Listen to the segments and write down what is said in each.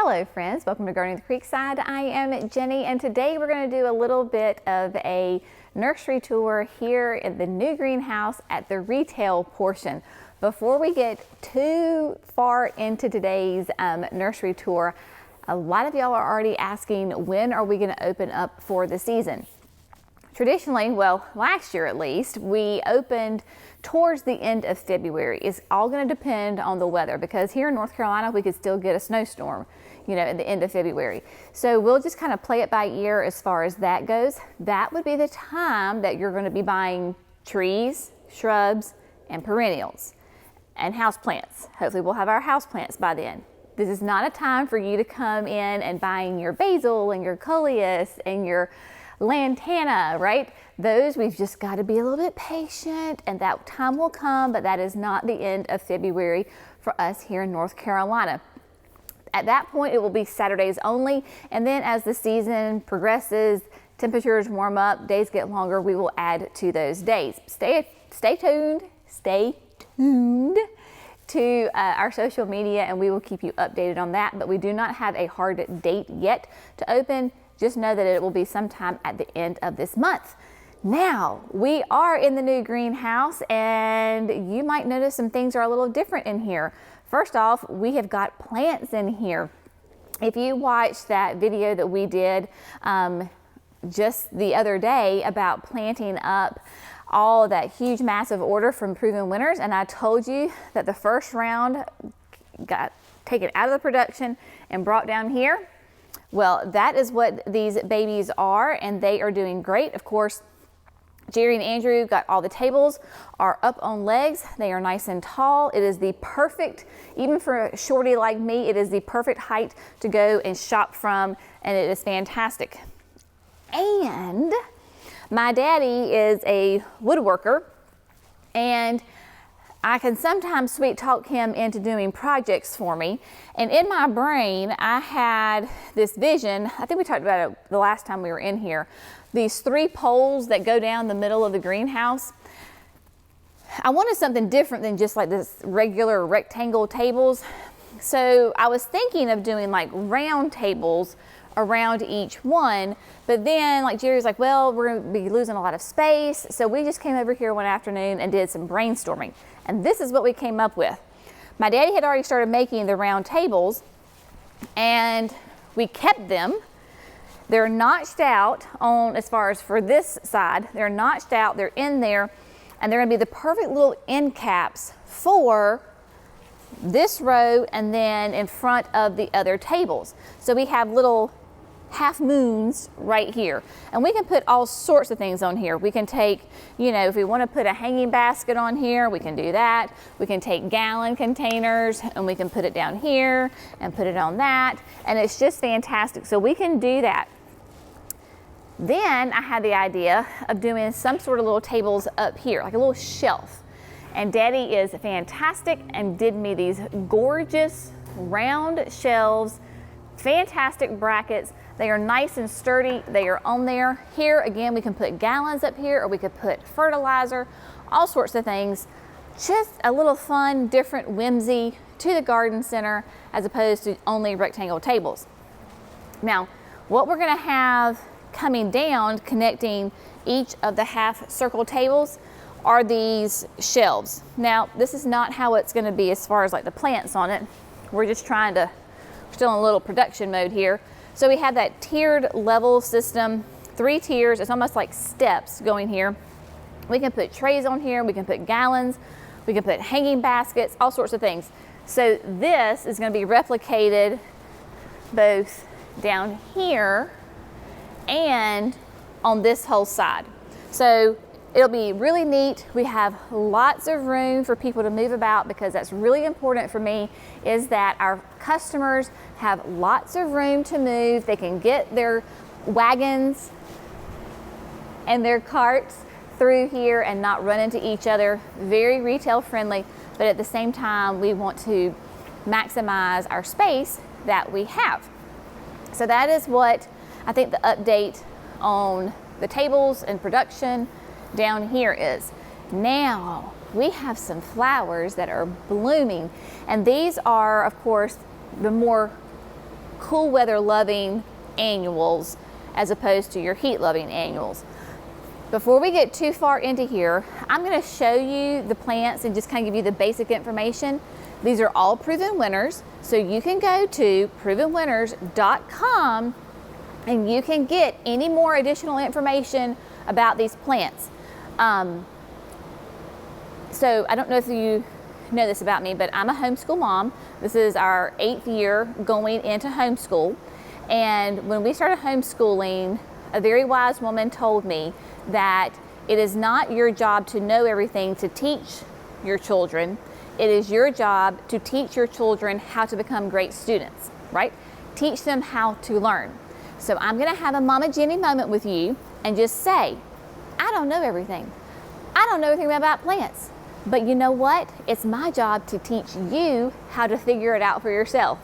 Hello friends, welcome to Gardening with Creekside. I am Jenny and today we're going to do a little bit of a nursery tour here in the new greenhouse at the retail portion. Before we get too far into today's nursery tour, a lot of y'all are already asking when are we going to open up for the season. Traditionally, well, last year at least, we opened towards the end of February. It's all going to depend on the weather because here in North Carolina, we could still get a snowstorm, at the end of February. So we'll just kind of play it by ear as far as that goes. That would be the time that you're going to be buying trees, shrubs, and perennials and houseplants. Hopefully we'll have our houseplants by then. This is not a time for you to come in and buying your basil and your coleus and your lantana, right? Those we've just got to be a little bit patient and that time will come, but that is not the end of February for us here in North Carolina. At that point, it will be Saturdays only, and then as the season progresses, temperatures warm up, days get longer, we will add to those days. Stay tuned to our social media and we will keep you updated on that, but we do not have a hard date yet to open. Just know that it will be sometime at the end of this month. Now, we are in the new greenhouse and you might notice some things are a little different in here. First off, we have got plants in here. If you watched that video that we did just the other day about planting up all of that huge massive order from Proven Winners, and I told you that the first round got taken out of the production and brought down here. Well, that is what these babies are, and they are doing great. Of course, Jerry and Andrew got all the tables, are up on legs. They are nice and tall. It is the perfect, even for a shorty like me, it is the perfect height to go and shop from, and it is fantastic. And my daddy is a woodworker, and I can sometimes sweet talk him into doing projects for me. And in my brain, I had this vision, I think we talked about it the last time we were in here, these 3 poles that go down the middle of the greenhouse. I wanted something different than just like this regular rectangle tables. So I was thinking of doing like round tables around each one, but then like Jerry's like, well, we're gonna be losing a lot of space. So we just came over here one afternoon and did some brainstorming. And this is what we came up with. My daddy had already started making the round tables and we kept them. They're notched out on, as far as for this side, they're notched out, they're in there, and they're gonna be the perfect little end caps for this row and then in front of the other tables. So we have little half moons right here, and we can put all sorts of things on here. We can take, if we want to put a hanging basket on here, we can do that. We can take gallon containers and we can put it down here and put it on that, and it's just fantastic. So we can do that. Then I had the idea of doing some sort of little tables up here, like a little shelf. And Daddy is fantastic and did me these gorgeous round shelves, fantastic brackets. They are nice and sturdy. They are on there. Here again, we can put gallons up here, or we could put fertilizer, all sorts of things. Just a little fun, different whimsy to the garden center as opposed to only rectangle tables. Now, what we're gonna have coming down, connecting each of the half circle tables, are these shelves. Now, this is not how it's gonna be as far as like the plants on it. We're still in a little production mode here. So we have that tiered level system, 3 tiers. It's almost like steps going here. We can put trays on here, we can put gallons, we can put hanging baskets, all sorts of things. So this is gonna be replicated both down here and on this whole side. So it'll be really neat. We have lots of room for people to move about because that's really important for me, is that our customers have lots of room to move. They can get their wagons and their carts through here and not run into each other. Very retail friendly, but at the same time, we want to maximize our space that we have. So that is what I think the update on the tables and production down here is. Now we have some flowers that are blooming, and these are, of course, the more cool weather loving annuals as opposed to your heat loving annuals. Before we get too far into here, I'm going to show you the plants and just kind of give you the basic information. These are all proven winners, so you can go to provenwinners.com and you can get any more additional information about these plants. So I don't know if you know this about me, but I'm a homeschool mom. This is our 8th year going into homeschool. And when we started homeschooling, a very wise woman told me that it is not your job to know everything to teach your children. It is your job to teach your children how to become great students, right? Teach them how to learn. So I'm gonna have a Mama Jenny moment with you and just say, I don't know everything. I don't know everything about plants. But you know what? It's my job to teach you how to figure it out for yourself.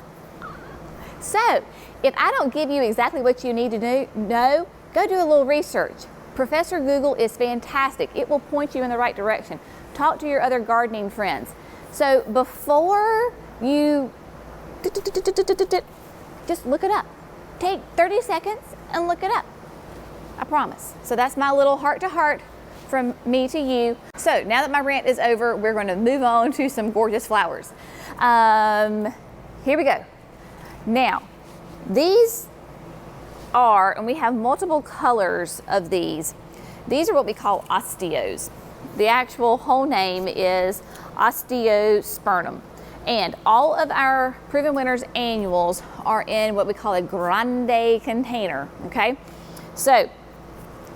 So if I don't give you exactly what you need to know, go do a little research. Professor Google is fantastic. It will point you in the right direction. Talk to your other gardening friends. So before you just look it up. Take 30 seconds and look it up. I promise. So that's my little heart to heart from me to you. So now that my rant is over, we're going to move on to some gorgeous flowers. Here we go. Now, these are, and we have multiple colors of these. These are what we call osteos. The actual whole name is osteospermum. And all of our Proven Winners annuals are in what we call a grande container, okay? So,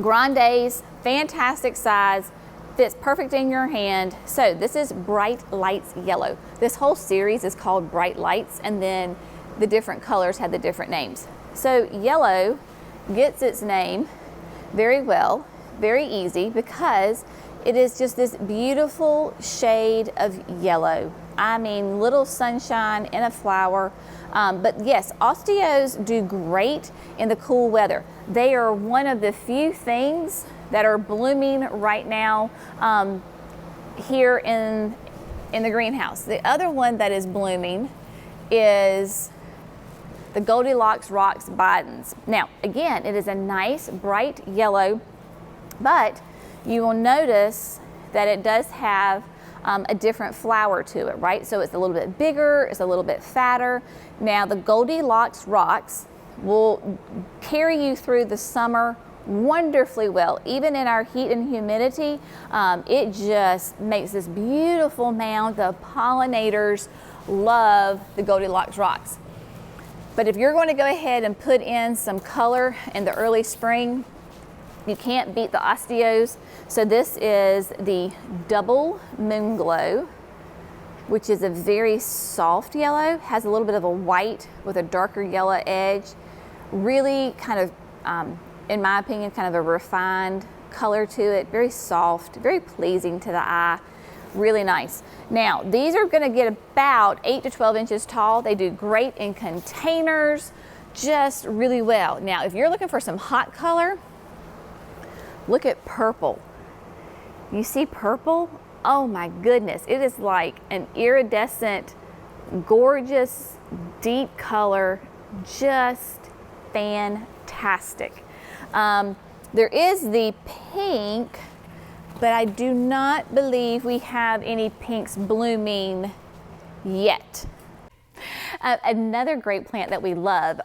grandes, fantastic size, fits perfect in your hand. So this is Bright Lights Yellow. This whole series is called Bright Lights, and then the different colors have the different names. So yellow gets its name very well, very easy, because it is just this beautiful shade of yellow. I mean, little sunshine in a flower. But yes, osteos do great in the cool weather. They are one of the few things that are blooming right now here in the greenhouse. The other one that is blooming is the Goldilocks Rocks Bidens. Now, again, it is a nice bright yellow, but you will notice that it does have a different flower to it, right? So it's a little bit bigger, it's a little bit fatter. Now the Goldilocks Rocks will carry you through the summer wonderfully well. Even in our heat and humidity, it just makes this beautiful mound. The pollinators love the Goldilocks Rocks. But if you're going to go ahead and put in some color in the early spring, you can't beat the osteos. So this is the Double Moonglow, which is a very soft yellow, has a little bit of a white with a darker yellow edge. Really kind of, in my opinion, kind of a refined color to it. Very soft, very pleasing to the eye. Really nice. Now, these are gonna get about 8 to 12 inches tall. They do great in containers, just really well. Now, if you're looking for some hot color, look at purple. You see purple? Oh my goodness, it is like an iridescent, gorgeous, deep color, just fantastic. There is the pink, but I do not believe we have any pinks blooming yet. Another great plant that we love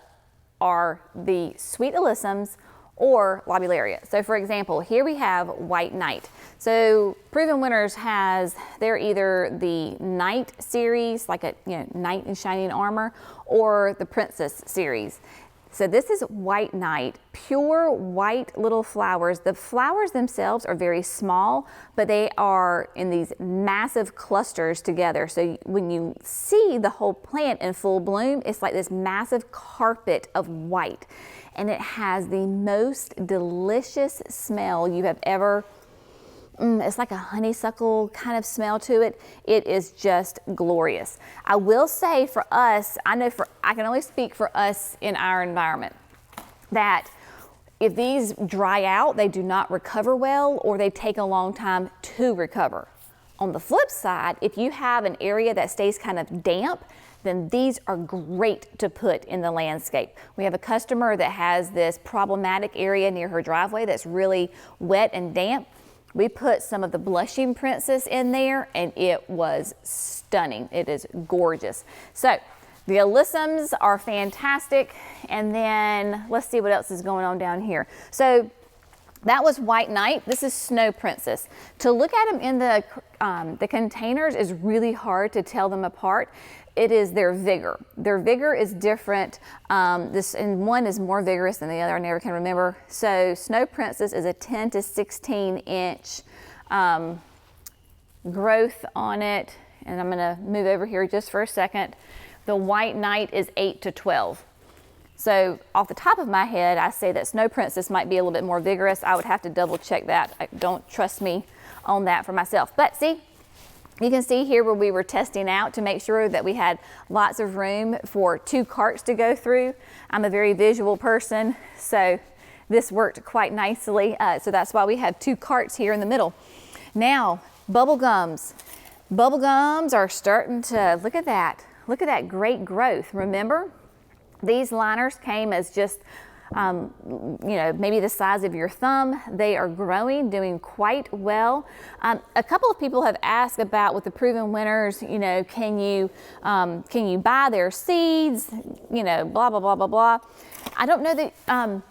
are the sweet alyssums or lobularia. So for example, here we have White Knight. So Proven Winners has, they're either the Knight series, like a knight in shining armor, or the Princess series. So this is White Knight, pure white little flowers. The flowers themselves are very small, but they are in these massive clusters together. So when you see the whole plant in full bloom, it's like this massive carpet of white. And it has the most delicious smell you have ever, it's like a honeysuckle kind of smell to it. It is just glorious. I will say for us, I can only speak for us in our environment, that if these dry out, they do not recover well, or they take a long time to recover. On the flip side, if you have an area that stays kind of damp, then these are great to put in the landscape. We have a customer that has this problematic area near her driveway that's really wet and damp. We put some of the blushing princess in there and it was stunning. It is gorgeous. So the alyssums are fantastic. And then let's see what else is going on down here. So that was White Knight. This is Snow Princess. To look at them in the containers is really hard to tell them apart. It is their vigor. Their vigor is different. And one is more vigorous than the other. I never can remember. So Snow Princess is a 10 to 16 inch growth on it. And I'm gonna move over here just for a second. The White Knight is 8 to 12. So off the top of my head, I say that Snow Princess might be a little bit more vigorous. I would have to double check that. I don't trust me on that for myself. But see, you can see here where we were testing out to make sure that we had lots of room for 2 carts to go through. I'm a very visual person, so this worked quite nicely. So that's why we have 2 carts here in the middle. Now, bubble gums. Bubble gums are starting to, look at that. Look at that great growth. Remember, these liners came as just, you know, maybe the size of your thumb. They are growing, doing quite well. A couple of people have asked about with the proven winners, you know, can you buy their seeds, you know, blah, blah, blah, blah, blah. I don't know that,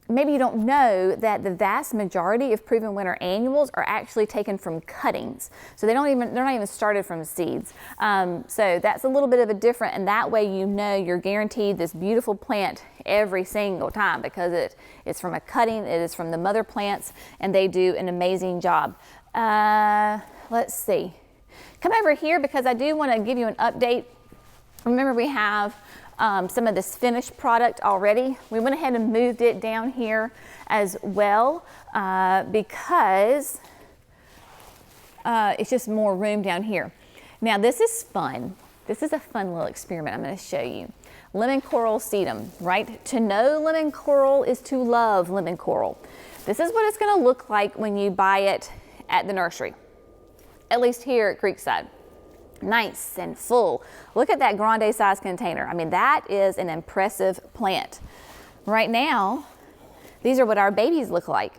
maybe you don't know that the vast majority of proven winner annuals are actually taken from cuttings. So they're not even started from seeds. So that's a little bit of a different, and that way you know you're guaranteed this beautiful plant every single time because it's from a cutting, it is from the mother plants, and they do an amazing job. Let's see. Come over here because I do want to give you an update. Remember we have some of this finished product already. We went ahead and moved it down here as well because it's just more room down here. Now this is fun. This is a fun little experiment I'm going to show you. Lemon coral sedum, right? To know lemon coral is to love lemon coral. This is what it's going to look like when you buy it at the nursery, at least here at Creekside. Nice and full. Look at that grande size container. I mean, that is an impressive plant. Right now, these are what our babies look like.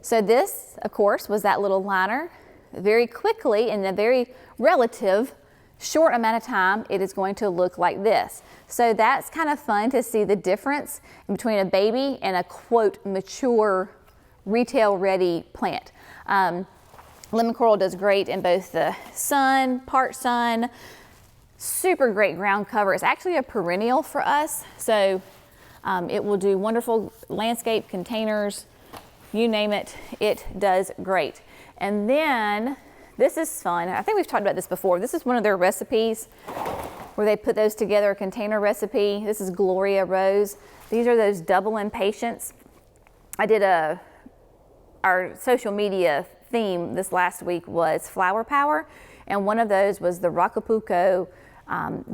So this, of course, was that little liner. Very quickly, in a very relative short amount of time, it is going to look like this. So that's kind of fun to see the difference between a baby and a quote mature retail ready plant. Lemon coral does great in both the sun, part sun, super great ground cover. It's actually a perennial for us, so it will do wonderful landscape containers, you name it, it does great. And then this is fun. I think we've talked about this before. This is one of their recipes where they put those together, a container recipe. This is Gloria Rose. These are those double impatiens. I did our social media theme this last week was flower power, and one of those was the Rocapuco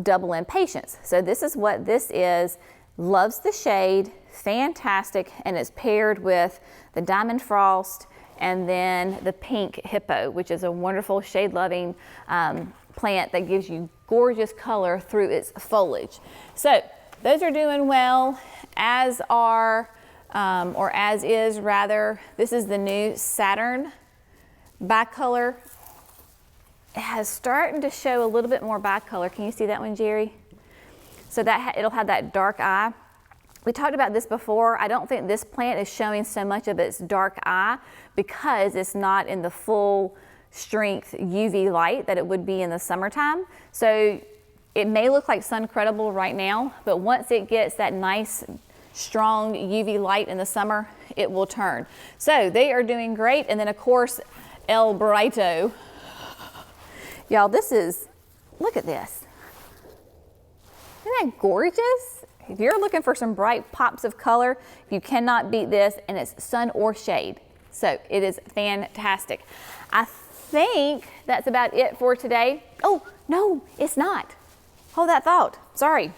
double impatiens. So this is what this is. Loves the shade, fantastic, and it's paired with the diamond frost and then the pink hippo, which is a wonderful shade-loving plant that gives you gorgeous color through its foliage. So those are doing well, as are, or as is rather, this is the new Saturn bicolor. It has starting to show a little bit more bicolor. Can you see that one, Jerry? So that it'll have that dark eye. We talked about this before. I don't think this plant is showing so much of its dark eye because it's not in the full strength UV light that it would be in the summertime. So it may look like sun credible right now, but once it gets that nice strong UV light in the summer, it will turn. So they are doing great. And then of course, El Barito. Y'all, this is, look at this. Isn't that gorgeous? If you're looking for some bright pops of color, you cannot beat this, and it's sun or shade. So it is fantastic. I think that's about it for today. Oh, no, it's not. Hold that thought. Sorry.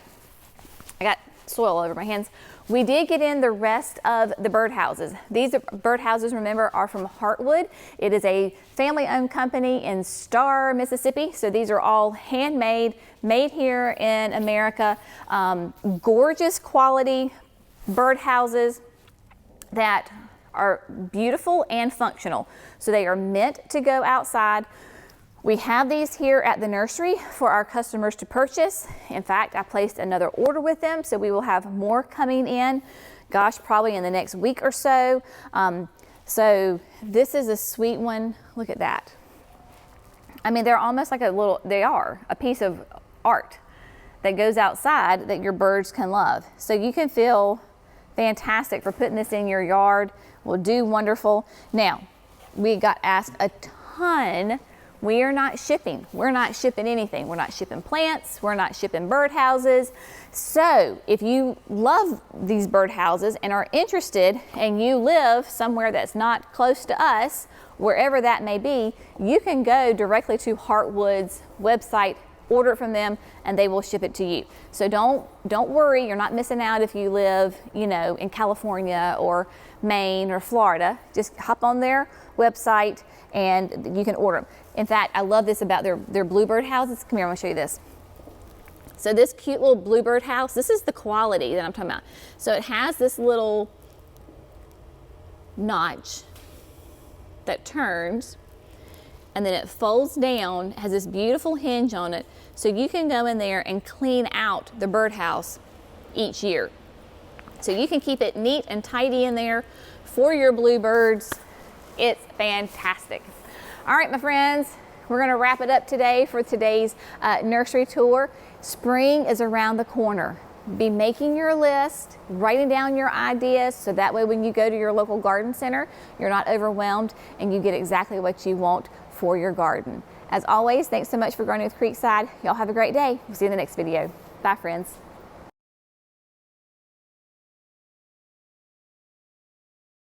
I got soil all over my hands. we did get in the rest of the birdhouses. These birdhouses, remember, are from Heartwood. It is a family-owned company in Star, Mississippi. So these are all handmade, made here in America. Gorgeous quality birdhouses that are beautiful and functional. So they are meant to go outside. We have these here at the nursery for our customers to purchase. In fact, I placed another order with them, so we will have more coming in, gosh, probably in the next week or so. So this is a sweet one. Look at that. I mean, they're almost like they are a piece of art that goes outside that your birds can love. So you can feel fantastic for putting this in your yard. Will do wonderful. Now, we got asked a ton. We are not shipping. We're not shipping anything. We're not shipping plants. We're not shipping birdhouses. So if you love these birdhouses and are interested and you live somewhere that's not close to us, wherever that may be, you can go directly to Heartwood's website, order it from them, and they will ship it to you. So don't worry, you're not missing out if you live, you know, in California or Maine or Florida. Just hop on their website and you can order them. In fact, I love this about their bluebird houses. Come here, I'm gonna show you this. So this cute little bluebird house, this is the quality that I'm talking about. So it has this little notch that turns, and then it folds down, has this beautiful hinge on it, so you can go in there and clean out the birdhouse each year. So you can keep it neat and tidy in there for your bluebirds. It's fantastic. All right, my friends, we're gonna wrap it up today for today's nursery tour. Spring is around the corner. Be making your list, writing down your ideas, so that way when you go to your local garden center, you're not overwhelmed and you get exactly what you want for your garden. As always, thanks so much for growing with Creekside. Y'all have a great day. We'll see you in the next video. Bye, friends.